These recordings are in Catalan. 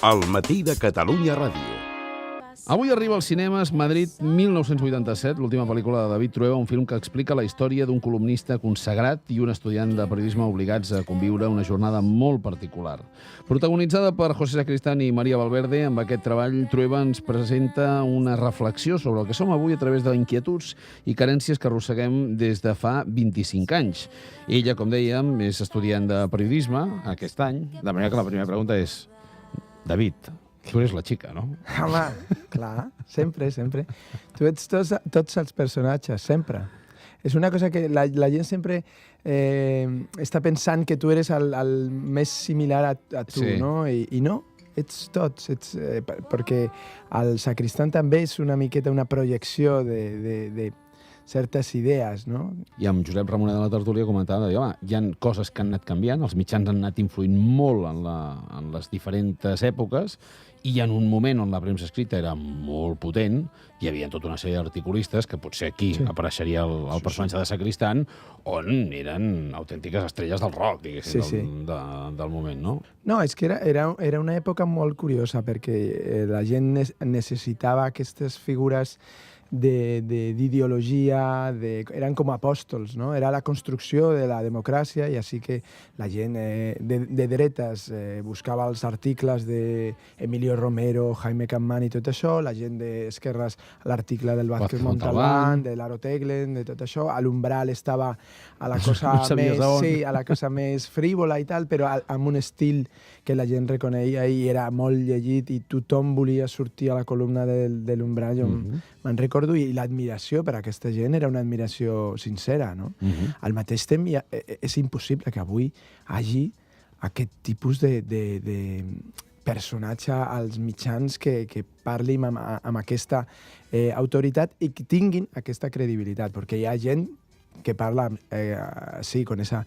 Al matí de Catalunya Ràdio. Avui arriba als cinemes Madrid 1987, l'última pel·lícula de David Trueba, un film que explica la història d'un columnista consagrat i un estudiant de periodisme obligats a conviure una jornada molt particular. Protagonitzada per José Sacristán i María Valverde, amb aquest treball Trueba ens presenta una reflexió sobre el que som avui a través de inquietuds i carències que arrosseguem des de fa 25 anys. Ella, com dèiem, és estudiant de periodisme aquest any, de manera que la primera pregunta és: David, tu eres la xica, no? Home, clar, sempre. Tu ets tots els personatges, sempre. És una cosa que la gent sempre està pensant que tu eres el més similar a tu, Sí. no? I no, ets tots. Perquè el Sacristán també és una miqueta una projecció de certes idees, no? I amb Josep Ramonet de la Tertúlia comentava, home, hi ha coses que han anat canviant, els mitjans han anat influint molt en les diferents èpoques, i en un moment on la premsa escrita era molt potent, hi havia tota una sèrie d'articulistes, que potser aquí apareixeria el personatge de Sacristán, on eren autèntiques estrelles del rock, diguéssim, del moment, no? No, és que era una època molt curiosa, perquè la gent necessitava aquestes figures d'ideologia, eren com apòstols, no? Era la construcció de la democràcia, i així que la gent de dretes buscava els articles d'Emilio Romero, Jaime Capmany i tot això, la gent d'esquerres l'article del Vázquez Montalbán, de Laro Teglen, de tot això, a l'umbral estava a la cosa més frívola i tal, però amb un estil que la gent reconeixia i era molt llegit, i tothom volia sortir a la columna de l'umbral. Jo me'n recordo, i l'admiració per aquesta gent era una admiració sincera, no? Al mateix temps és impossible que avui hi hagi aquest tipus de personatge als mitjans que parlin amb aquesta autoritat i que tinguin aquesta credibilitat, perquè hi ha gent que parla, sí, con esa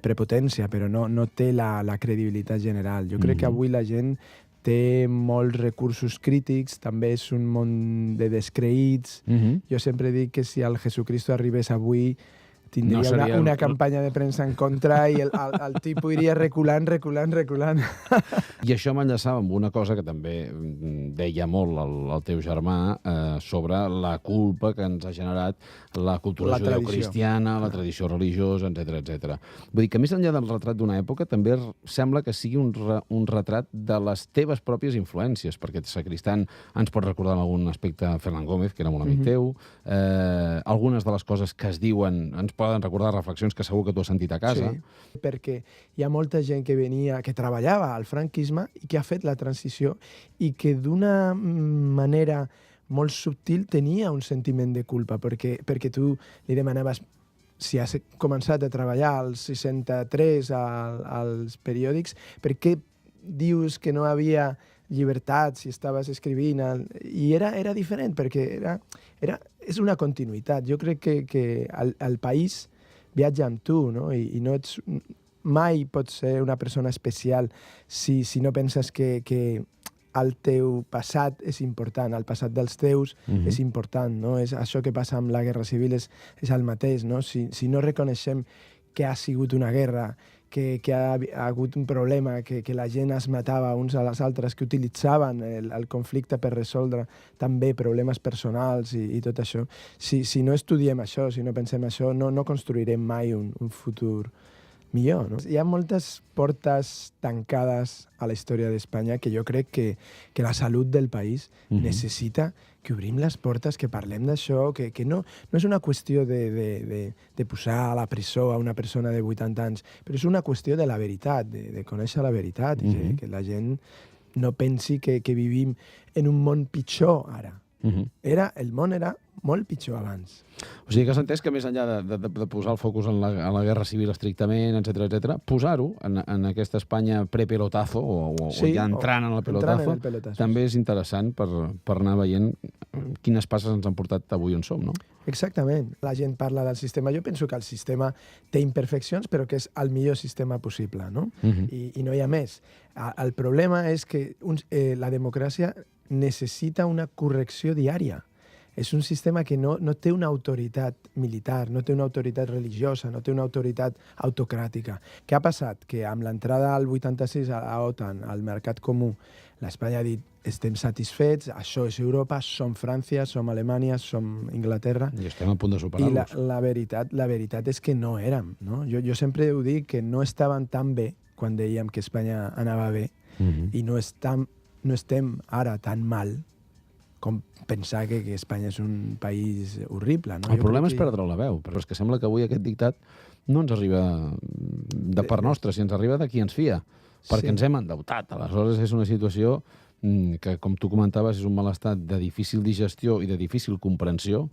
prepotència, però no té la credibilitat general. Jo crec que avui la gent té molts recursos crítics, també és un món de descreïts. Jo sempre dic que si el Jesucristo arribés avui tindria una campanya de premsa en contra i el tipus iria reculant. I això m'enllaçava amb una cosa que també deia molt el teu germà sobre la culpa que ens ha generat la cultura judeocristiana, la tradició religiosa, etc. Vull dir que més enllà del retrat d'una època també sembla que sigui un retrat de les teves pròpies influències, perquè Sacristán ens pot recordar en algun aspecte Fernán Gómez, que era molt amic teu, algunes de les coses que es diuen ens poden recordar reflexions que segur que tu has sentit a casa. Sí, perquè hi ha molta gent que treballava al franquisme i que ha fet la transició i que d'una manera molt subtil tenia un sentiment de culpa, perquè tu li demanaves si has començat a treballar als 63 als periòdics, per què dius que no havia llibertat si estaves escrivint? I era diferent, perquè és una continuïtat. Jo crec que el país viatja amb tu, no? I no ets... Mai pots ser una persona especial si no penses que el teu passat és important, el passat dels teus és important, no? És això que passa amb la Guerra Civil és el mateix, no? Si no reconeixem que ha sigut una guerra, que ha hagut un problema, que la gent es matava uns a les altres, que utilitzaven el conflicte per resoldre també problemes personals i tot això. Si no estudiem això, si no pensem això, no construirem mai un futur millor, no? Hi ha moltes portes tancades a la història d'Espanya que jo crec que la salut del país necessita que obrim les portes, que parlem d'això, que no és una qüestió de posar a la presó a una persona de 80 anys, però és una qüestió de la veritat, de conèixer la veritat, i que la gent no pensi que vivim en un món pitjor ara. El món era molt pitjor abans. O sigui que has entès que més enllà de posar el focus en la guerra civil estrictament, etc., posar-ho en aquesta Espanya pre-pelotazo, o ja entrant en el pelotazo, també és interessant per anar veient quines passes ens han portat avui on som, no? Exactament. La gent parla del sistema. Jo penso que el sistema té imperfeccions, però que és el millor sistema possible, no? I no hi ha més. El problema és que la democràcia necessita una correcció diària. És un sistema que no té una autoritat militar, no té una autoritat religiosa, no té una autoritat autocràtica. Què ha passat? Que amb l'entrada al 86 a l'OTAN, al mercat comú, l'Espanya ha dit estem satisfets, això és Europa, som França, som Alemanya, som Inglaterra. I estem a punt de superar-los. I la veritat és que no érem. No? Jo sempre ho dic, que no estaven tan bé quan dèiem que Espanya anava bé i no estem ara tan mal com pensar que Espanya és un país horrible. No? El problema és perdre la veu, però és que sembla que avui aquest dictat no ens arriba de part nostra, si ens arriba de qui ens fia, perquè ens hem endeutat. Aleshores és una situació que, com tu comentaves, és un mal estat de difícil digestió i de difícil comprensió,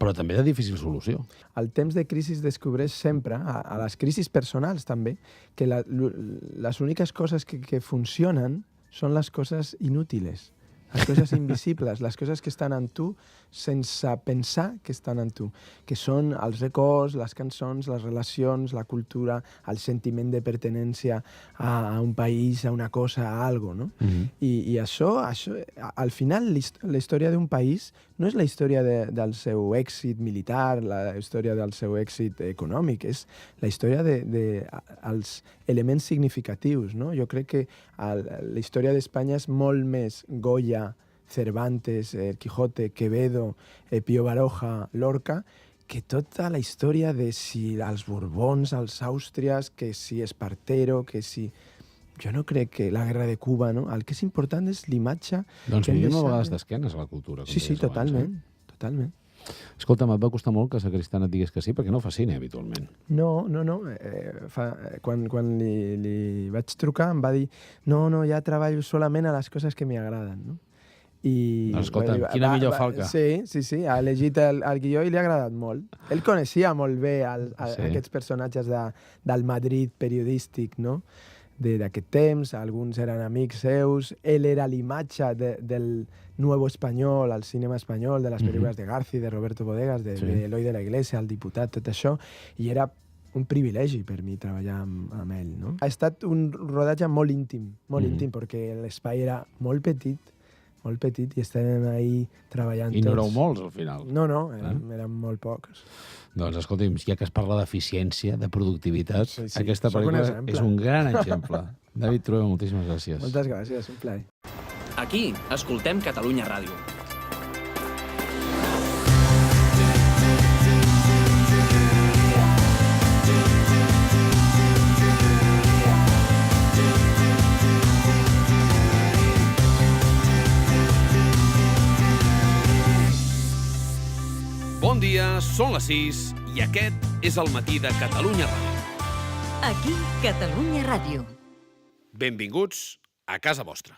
però també de difícil solució. El temps de crisi descobreix sempre, a les crisis personals també, que les úniques coses que funcionen són les coses inútiles, les coses invisibles, les coses que estan en tu sense pensar que estan en tu, que són els records, les cançons, les relacions, la cultura, el sentiment de pertinença a un país, a una cosa, a algo, no? I això, al final, la història d'un país no és la història del seu èxit militar, la història del seu èxit econòmic, és la història dels elements significatius, no? Jo crec que la història d'Espanya és molt més Goya, Cervantes, Quijote, Quevedo, Pío Baroja, Lorca, que tota la història de si els Borbons, els Àustries, que si Espartero, que si... Jo no crec que la guerra de Cuba, no? El que és important és l'imatge... Doncs vivim a vegades d'esquenes a la cultura. Sí, totalment, totalment. Escolta'm, et va costar molt que Sacristán et digués que sí, perquè no fa cine habitualment. No. Quan li vaig trucar em va dir no, ja treballo solament a les coses que m'agraden, no? Doncs escolta, quina millor falca. Sí, ha elegit el guió i li ha agradat molt. Ell coneixia molt bé aquests personatges del Madrid periodístic, no? D'aquest temps, alguns eren amics seus, ell era l'imatge del Nuevo Espanyol, el cinema espanyol, de les pel·lícules de Garci, de Roberto Bodegas, de Eloi de la Iglesia, el diputat, tot això, i era un privilegi per mi treballar amb ell, no? Ha estat un rodatge molt íntim, perquè l'espai era molt petit, i estàvem ahí treballant tots. I no éreu molts, al final. No, érem molt pocs. Doncs escolti'm, ja que es parla d'eficiència, de productivitat, aquesta Soc pel·lícula és un gran exemple. David Trueba, moltíssimes gràcies. Moltes gràcies, un plaer. Aquí escoltem Catalunya Ràdio. Bon dia, són les 6 i aquest és el matí de Catalunya Ràdio. Aquí, Catalunya Ràdio. Benvinguts a casa vostra.